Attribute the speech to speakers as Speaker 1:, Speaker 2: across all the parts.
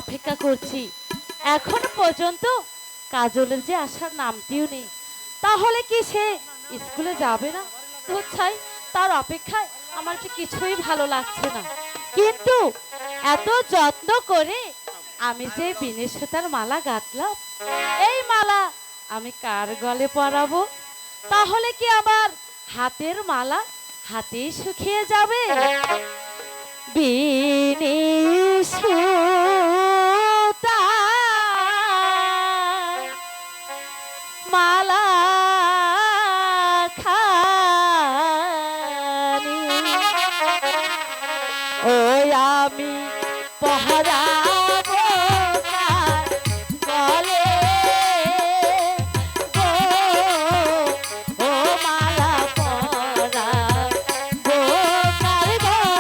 Speaker 1: অপেক্ষা করছি, এখনো পর্যন্ত কাজলের যে আসার নামটিও নেই। তাহলে কি সে স্কুলে যাবে না? বুঝছাই, তার অপেক্ষায় আমার যে কিছুই ভালো লাগছে না। কিন্তু এত যত্ন করে আমি যে বিনে সুতার মালা গাঁথলাম, এই মালা আমি কার গলে পরাবো? তাহলে কি আবার হাতের মালা হাতেই শুকিয়ে যাবে? বিনে সুতার মালা খানি ও আমি পহরাবো কার গলে গো, ও মালা পরাবো কার গলে।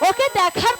Speaker 1: ওকে দেখার